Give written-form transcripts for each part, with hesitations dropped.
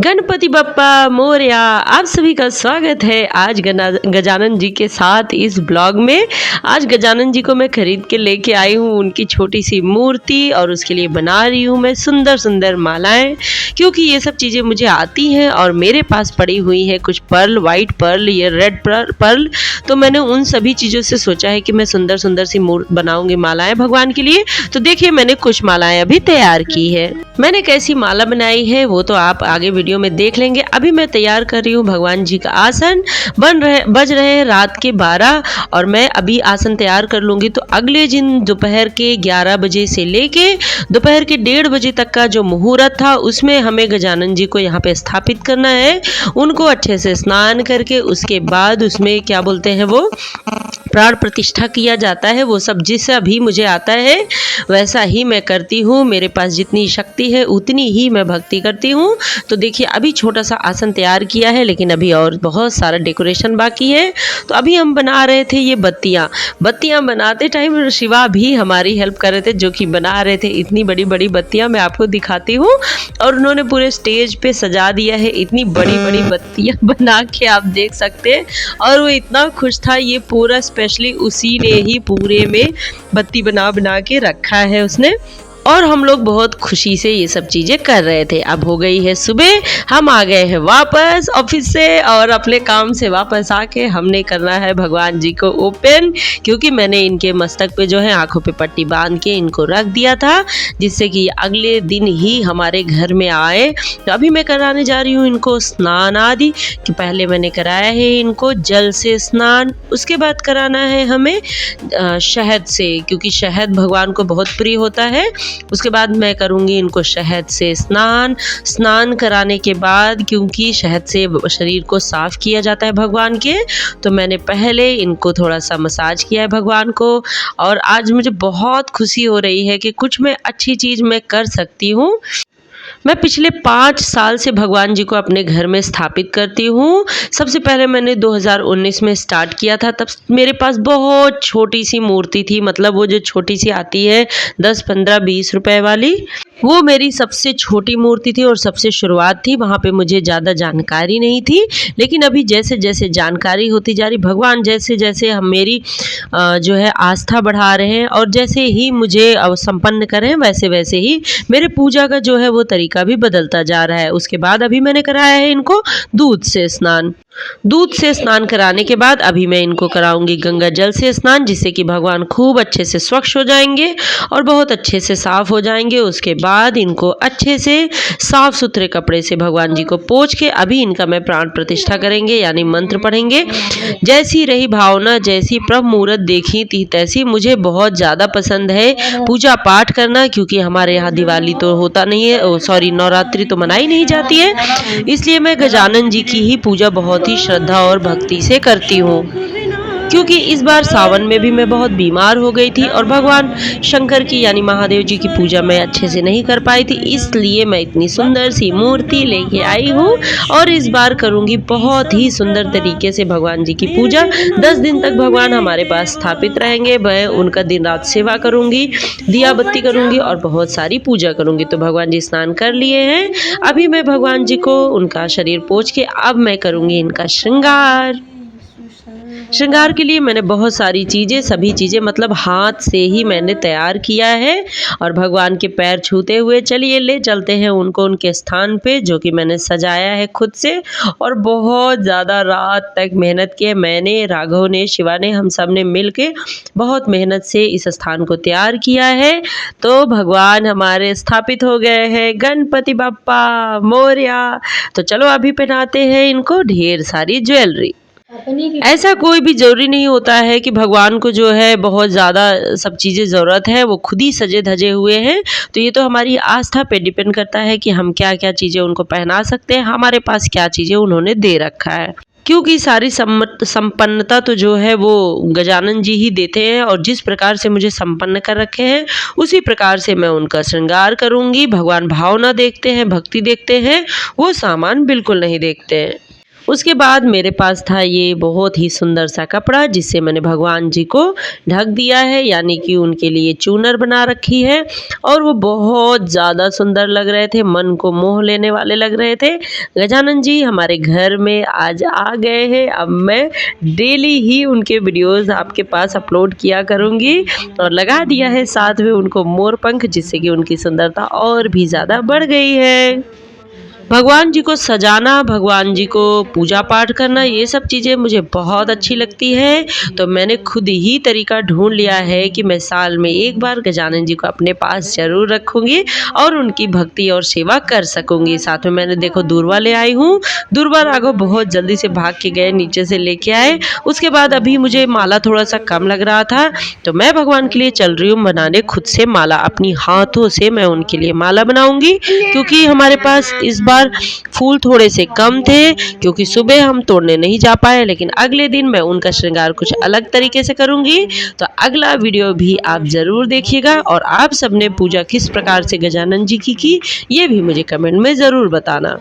गणपति बप्पा मोरया। आप सभी का स्वागत है आज गजानन जी के साथ इस ब्लॉग में। आज गजानन जी को मैं खरीद के लेके आई हूँ, उनकी छोटी सी मूर्ति, और उसके लिए बना रही हूँ मैं सुंदर सुंदर मालाएं, क्योंकि ये सब चीज़ें मुझे आती हैं और मेरे पास पड़ी हुई है कुछ पर्ल, वाइट पर्ल, ये रेड पर्ल। तो मैंने उन सभी चीज़ों से सोचा है कि मैं सुंदर सुंदर सी मूर्ति बनाऊंगी मालाएं भगवान के लिए। तो देखिए मैंने कुछ मालाएं अभी तैयार की है। मैंने कैसी माला बनाई है वो तो आप आगे वीडियो में देख लेंगे। अभी मैं तैयार कर रही हूँ भगवान जी का आसन। बज रहे हैं रात के 12 और मैं अभी आसन तैयार कर लूँगी तो अगले दिन दोपहर के 11 बजे से लेके दोपहर के 1:30 बजे तक का जो मुहूर्त था उसमें हमें गजानन जी को यहाँ पे स्थापित करना है। उनको अच्छे से स्नान करके उसके बाद उसमें क्या बोलते हैं वो प्राण प्रतिष्ठा किया जाता है। वो सब जिस भी मुझे आता है वैसा ही मैं करती हूँ। मेरे पास जितनी शक्ति है उतनी ही मैं भक्ति करती हूँ। तो देखिए अभी छोटा सा आसन तैयार किया है, लेकिन अभी और बहुत सारा डेकोरेशन बाकी है। तो अभी हम बना रहे थे ये बत्तियाँ बनाते टाइम शिवा भी हमारी हेल्प कर रहे थे, जो कि बना रहे थे इतनी बड़ी बड़ी बत्तियाँ। मैं आपको दिखाती हूँ। और उन्होंने पूरे स्टेज पे सजा दिया है, इतनी बड़ी बड़ी बत्तियाँ बना के आप देख सकते हैं। और वो इतना खुश था, ये पूरा स्पेशली उसी ने ही पूरे में बत्ती बना बना के रखा है उसने। और हम लोग बहुत खुशी से ये सब चीज़ें कर रहे थे। अब हो गई है सुबह, हम आ गए हैं वापस ऑफिस से और अपने काम से वापस आके हमने करना है भगवान जी को ओपन, क्योंकि मैंने इनके मस्तक पे जो है आंखों पे पट्टी बांध के इनको रख दिया था, जिससे कि अगले दिन ही हमारे घर में आए। तो अभी मैं कराने जा रही हूँ इनको स्नान आदि, कि पहले मैंने कराया है इनको जल से स्नान, उसके बाद कराना है हमें शहद से, क्योंकि शहद भगवान को बहुत प्रिय होता है। उसके बाद मैं करूँगी इनको शहद से स्नान कराने के बाद, क्योंकि शहद से शरीर को साफ किया जाता है भगवान के, तो मैंने पहले इनको थोड़ा सा मसाज किया है भगवान को। और आज मुझे बहुत खुशी हो रही है कि कुछ मैं अच्छी चीज़ मैं कर सकती हूँ। मैं पिछले 5 साल से भगवान जी को अपने घर में स्थापित करती हूँ। सबसे पहले मैंने 2019 में स्टार्ट किया था, तब मेरे पास बहुत छोटी सी मूर्ति थी, मतलब वो जो छोटी सी आती है 10, 15, 20 रुपए वाली, वो मेरी सबसे छोटी मूर्ति थी और सबसे शुरुआत थी। वहाँ पे मुझे ज़्यादा जानकारी नहीं थी, लेकिन अभी जैसे जैसे जानकारी होती जा रही, भगवान जैसे जैसे हम मेरी जो है आस्था बढ़ा रहे हैं और जैसे ही मुझे संपन्न करें वैसे वैसे ही मेरे पूजा का जो है वो तरीका भी बदलता जा रहा है। उसके बाद अभी मैंने कराया है इनको दूध से स्नान कराने के बाद अभी मैं इनको कराऊंगी गंगा जल से स्नान, जिससे कि भगवान खूब अच्छे से स्वच्छ हो जाएंगे और बहुत अच्छे से साफ हो जाएंगे। उसके बाद इनको अच्छे से साफ सुथरे कपड़े से भगवान जी को पोंछ के अभी इनका मैं प्राण प्रतिष्ठा करेंगे, यानी मंत्र पढ़ेंगे। जैसी रही भावना, जैसी प्रभु मुहूर्त देखी थी तैसी। मुझे बहुत ज़्यादा पसंद है पूजा पाठ करना, क्योंकि हमारे यहाँ दिवाली तो होता नहीं है, सॉरी नवरात्रि तो मनाई नहीं जाती है, इसलिए मैं गजानन जी की ही पूजा बहुत ही श्रद्धा और भक्ति से करती हूँ। क्योंकि इस बार सावन में भी मैं बहुत बीमार हो गई थी और भगवान शंकर की यानी महादेव जी की पूजा मैं अच्छे से नहीं कर पाई थी, इसलिए मैं इतनी सुंदर सी मूर्ति लेके आई हूँ और इस बार करूँगी बहुत ही सुंदर तरीके से भगवान जी की पूजा। 10 दिन तक भगवान हमारे पास स्थापित रहेंगे। मैं उनका दिन रात सेवा करूँगी, दिया बत्ती करूँगी और बहुत सारी पूजा करूँगी। तो भगवान जी स्नान कर लिए हैं, अभी मैं भगवान जी को उनका शरीर पोंछ के अब मैं करूँगी इनका श्रृंगार के लिए मैंने बहुत सारी चीज़ें, सभी चीज़ें मतलब हाथ से ही मैंने तैयार किया है। और भगवान के पैर छूते हुए चलिए ले चलते हैं उनको उनके स्थान पे, जो कि मैंने सजाया है खुद से। और बहुत ज़्यादा रात तक मेहनत की है मैंने, राघव ने, शिवा ने, हम सब ने मिल के बहुत मेहनत से इस स्थान को तैयार किया है। तो भगवान हमारे स्थापित हो गए हैं, गणपति बप्पा मोरया। तो चलो अभी पहनाते हैं इनको ढेर सारी ज्वेलरी। ऐसा कोई भी ज़रूरी नहीं होता है कि भगवान को जो है बहुत ज़्यादा सब चीज़ें ज़रूरत है, वो खुद ही सजे धजे हुए हैं। तो ये तो हमारी आस्था पे डिपेंड करता है कि हम क्या क्या चीज़ें उनको पहना सकते हैं, हमारे पास क्या चीज़ें उन्होंने दे रखा है। क्योंकि सारी संपन्नता तो जो है वो गजानन जी ही देते हैं और जिस प्रकार से मुझे संपन्न कर रखे हैं उसी प्रकार से मैं उनका श्रृंगार करूँगी। भगवान भावना देखते हैं, भक्ति देखते हैं, वो सामान बिल्कुल नहीं देखते हैं। उसके बाद मेरे पास था ये बहुत ही सुंदर सा कपड़ा जिससे मैंने भगवान जी को ढक दिया है, यानी कि उनके लिए चूनर बना रखी है और वो बहुत ज़्यादा सुंदर लग रहे थे, मन को मोह लेने वाले लग रहे थे। गजानन जी हमारे घर में आज आ गए हैं। अब मैं डेली ही उनके वीडियोस आपके पास अपलोड किया करूँगी और लगा दिया है साथ में उनको मोर पंख, जिससे कि उनकी सुंदरता और भी ज़्यादा बढ़ गई है। भगवान जी को सजाना, भगवान जी को पूजा पाठ करना, ये सब चीज़ें मुझे बहुत अच्छी लगती है। तो मैंने खुद ही तरीका ढूंढ लिया है कि मैं साल में एक बार गजानन जी को अपने पास ज़रूर रखूँगी और उनकी भक्ति और सेवा कर सकूँगी। साथ में मैंने देखो दूर्वा ले आई हूँ। दूर्वा राघव बहुत जल्दी से भाग के गए, नीचे से लेके आए। उसके बाद अभी मुझे माला थोड़ा सा कम लग रहा था, तो मैं भगवान के लिए चल रही हूँ बनाने खुद से माला। अपनी हाथों से मैं उनके लिए माला बनाऊँगी, क्योंकि हमारे पास इस बार फूल थोड़े से कम थे, क्योंकि सुबह हम तोड़ने नहीं जा पाए। लेकिन अगले दिन मैं उनका श्रृंगार कुछ अलग तरीके से करूंगी। तो अगला वीडियो भी आप जरूर देखिएगा और आप सबने पूजा किस प्रकार से गजानन जी की ये भी मुझे कमेंट में ज़रूर बताना।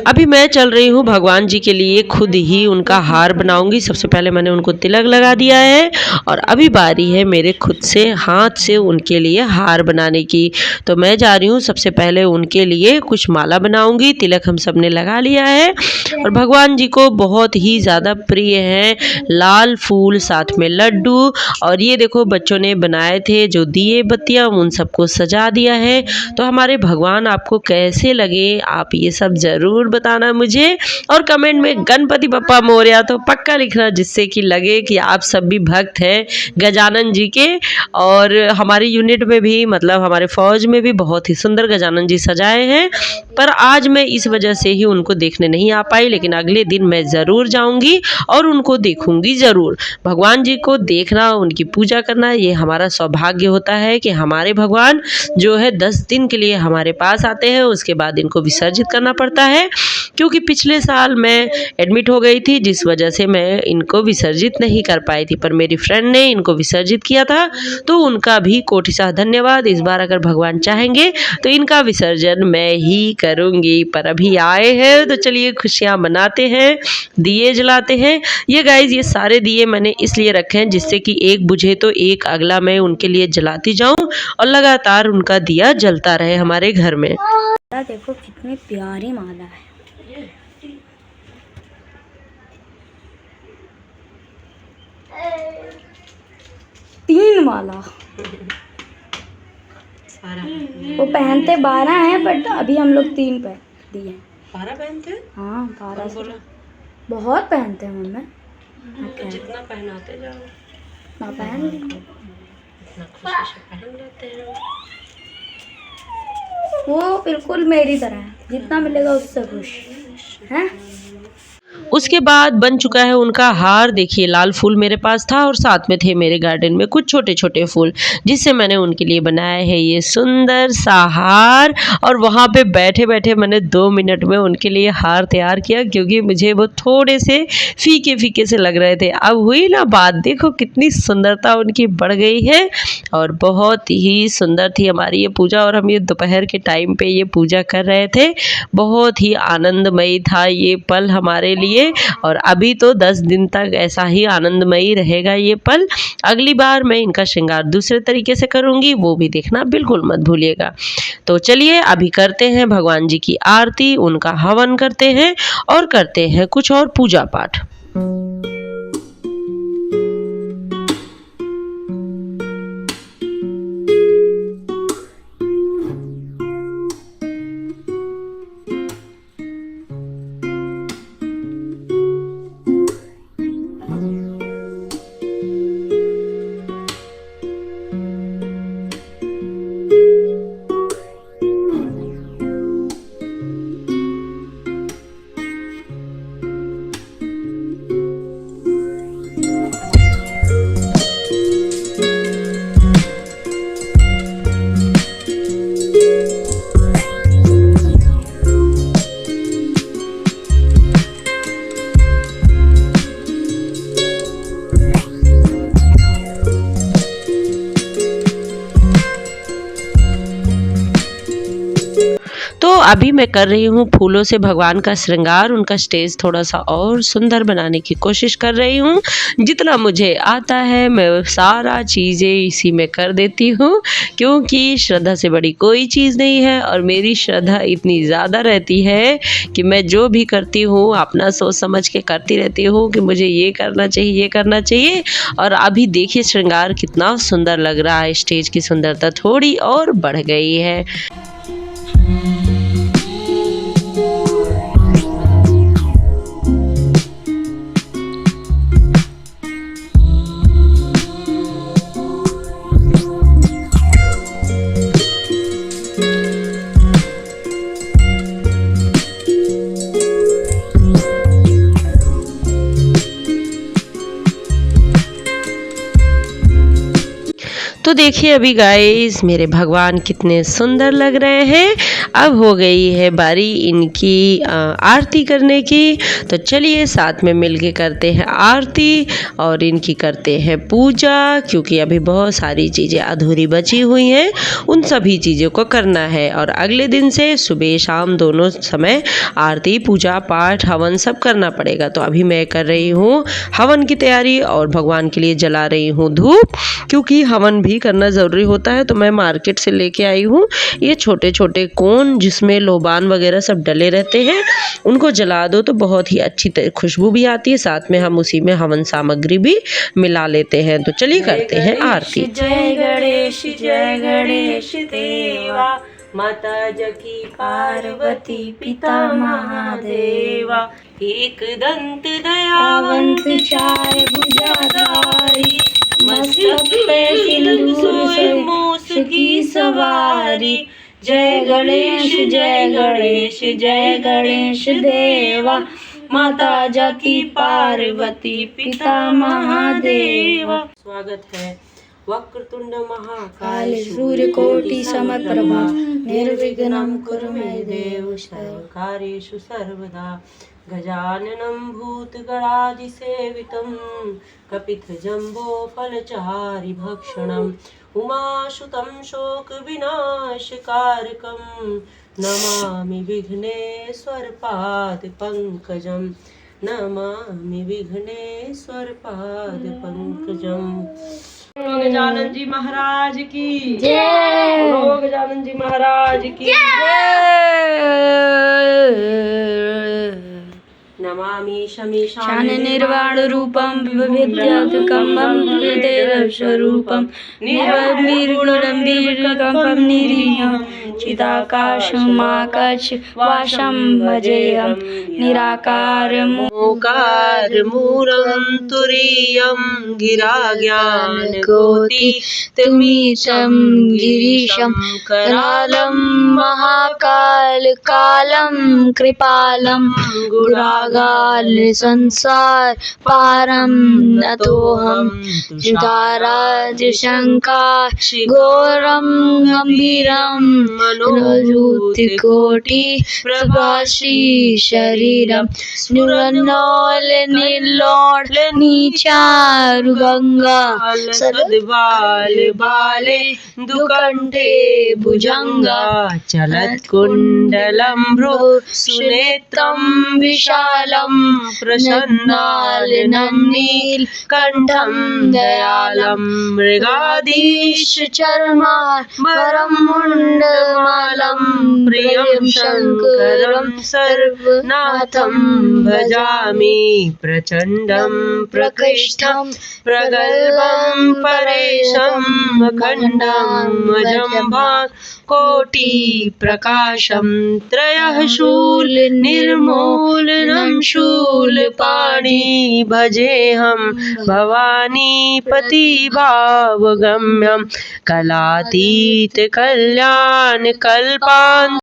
अभी मैं चल रही हूँ भगवान जी के लिए खुद ही उनका हार बनाऊंगी। सबसे पहले मैंने उनको तिलक लगा दिया है और अभी बारी है मेरे खुद से हाथ से उनके लिए हार बनाने की। तो मैं जा रही हूँ, सबसे पहले उनके लिए कुछ माला बनाऊंगी। तिलक हम सब ने लगा लिया है और भगवान जी को बहुत ही ज़्यादा प्रिय है लाल फूल, साथ में लड्डू। और ये देखो बच्चों ने बनाए थे जो दिए बत्तियाँ, उन सबको सजा दिया है। तो हमारे भगवान आपको कैसे लगे, आप ये सब ज़रूर बताना मुझे और कमेंट में गणपति बप्पा मोरया तो पक्का लिखना, जिससे कि लगे कि आप सब भी भक्त हैं गजानन जी के। और हमारी यूनिट में भी, मतलब हमारे फौज में भी बहुत ही सुंदर गजानन जी सजाए हैं। पर आज मैं इस वजह से ही उनको देखने नहीं आ पाई, लेकिन अगले दिन मैं ज़रूर जाऊंगी और उनको देखूंगी ज़रूर। भगवान जी को देखना, उनकी पूजा करना, ये हमारा सौभाग्य होता है कि हमारे भगवान जो है 10 दिन के लिए हमारे पास आते हैं। उसके बाद इनको विसर्जित करना पड़ता है, क्योंकि पिछले साल मैं एडमिट हो गई थी, जिस वजह से मैं इनको विसर्जित नहीं कर पाई थी। पर मेरी फ्रेंड ने इनको विसर्जित किया था, तो उनका भी कोटिसा धन्यवाद। इस बार अगर भगवान चाहेंगे तो इनका विसर्जन मैं ही करूँगी। पर अभी आए हैं तो चलिए खुशियाँ मनाते हैं, दिए जलाते हैं। ये गाइज ये सारे दिए मैंने इसलिए रखे हैं जिससे कि एक बुझे तो एक अगला मैं उनके लिए जलाती जाऊँ और लगातार उनका दिया जलता रहे हमारे घर में। देखो कितनी प्यारी माला है। तीन माला वो पहनते 12 हैं, बट अभी हम लोग 3 पहन दिए। 12 पहनते हैं? हाँ 12 से बहुत पहनते हैं मम्मी। जितना पहनाते जाओ ना पहन उतना खुशी से पहन लेते हैं। वो बिल्कुल मेरी तरह है, जितना मिलेगा उससे खुश है। उसके बाद बन चुका है उनका हार। देखिए लाल फूल मेरे पास था और साथ में थे मेरे गार्डन में कुछ छोटे छोटे फूल, जिससे मैंने उनके लिए बनाया है ये सुंदर सा हार। और वहाँ पे बैठे बैठे मैंने 2 मिनट में उनके लिए हार तैयार किया, क्योंकि मुझे वो थोड़े से फीके फीके से लग रहे थे। अब हुई ना बात, देखो कितनी सुंदरता उनकी बढ़ गई है और बहुत ही सुंदर थी हमारी ये पूजा। और हम ये दोपहर के टाइम पे ये पूजा कर रहे थे, बहुत ही आनंदमयी था ये पल हमारे लिए। और अभी तो 10 दिन तक ऐसा ही आनंदमयी रहेगा ये पल। अगली बार मैं इनका श्रृंगार दूसरे तरीके से करूंगी, वो भी देखना बिल्कुल मत भूलिएगा। तो चलिए अभी करते हैं भगवान जी की आरती, उनका हवन करते हैं और करते हैं कुछ और पूजा पाठ। तो अभी मैं कर रही हूँ फूलों से भगवान का श्रृंगार, उनका स्टेज थोड़ा सा और सुंदर बनाने की कोशिश कर रही हूँ। जितना मुझे आता है मैं सारा चीज़ें इसी में कर देती हूँ, क्योंकि श्रद्धा से बड़ी कोई चीज़ नहीं है और मेरी श्रद्धा इतनी ज़्यादा रहती है कि मैं जो भी करती हूँ अपना सोच समझ के करती रहती हूँ कि मुझे ये करना चाहिए, ये करना चाहिए। और अभी देखिए श्रृंगार कितना सुंदर लग रहा है, स्टेज की सुंदरता थोड़ी और बढ़ गई है। तो देखिए अभी गाइस मेरे भगवान कितने सुंदर लग रहे हैं। अब हो गई है बारी इनकी आरती करने की। तो चलिए साथ में मिलके करते हैं आरती और इनकी करते हैं पूजा, क्योंकि अभी बहुत सारी चीज़ें अधूरी बची हुई हैं, उन सभी चीज़ों को करना है। और अगले दिन से सुबह शाम दोनों समय आरती पूजा पाठ हवन सब करना पड़ेगा। तो अभी मैं कर रही हूँ हवन की तैयारी और भगवान के लिए जला रही हूँ धूप, क्योंकि हवन भी करना ज़रूरी होता है। तो मैं मार्केट से लेके आई हूँ ये छोटे छोटे कोन, जिसमें लोबान वगैरह सब डले रहते हैं। उनको जला दो तो बहुत ही अच्छी खुशबू भी आती है, साथ में हम उसी में हवन सामग्री भी मिला लेते हैं। तो चलिए करते हैं आरती। जय गणेश देवा, माता जकी पार्वती पिता महादेवा, एक दंत दयावंत चार भुजाधारी, मस्तक पे सिंदूर मूस की सवारी। जय गणेश देवा, माता जकी पार्वती पिता महादेवा। स्वागत है। वक्रतुंड महाकाल सूर्यकोटि समप्रभा, निर्विघ्नं कुरु मे देव। सर्वकार्येषु सर्वदा। गजाननं भूतगणादिसेवितं, कपित्थजम्बोफलचारि भक्षणम्, उमासुतं शोकविनाशकारकं, नमामि विघ्नेश्वरपादपङ्कजं, नमामि विघ्नेश्वरपादपङ्कजम्। गजानन जी महाराज की जय। गजानन जी महाराज की जय। नमामि शमीशान निर्वाण रूपम विविध्यात्मकं स्वरूपम, निर्गुणं निरीहं, चिदाकाशमाकाश वासं भजेऽहं, निराकारमूलं तुरीयं गिराज्ञानकोटितमीशं गिरीशं, करालं महाकालं कृपालं, गुरागाल संसार पारं नतोऽहं, तुषाराज शंकर घोरं गंभीरं, मनोजूतकोटि प्रभासी शरीरं, स्फुरन्नोलनिर्लोल नीचारुगंगा, सद्बाल बाले दुकंठे भुजंगा, चलत्कुंडलं भ्रू सुनेत्रं विशालं, प्रसन्नाननं नीलकण्ठं दयालं, मृगाधीश चर्माम्बरं मुण्डमालं, प्रियं शङ्करं सर्वनाथं भजामि, प्रचण्डं प्रकृष्टं प्रगल्भं परेशं, अखण्डमजम्भां कोटि प्रकाशं, त्रयः शूल निर्मूलनं शूलपाणि, भजेऽहं भवानीपति भावगम्यं, कलातीत कल्याण कल्पान्त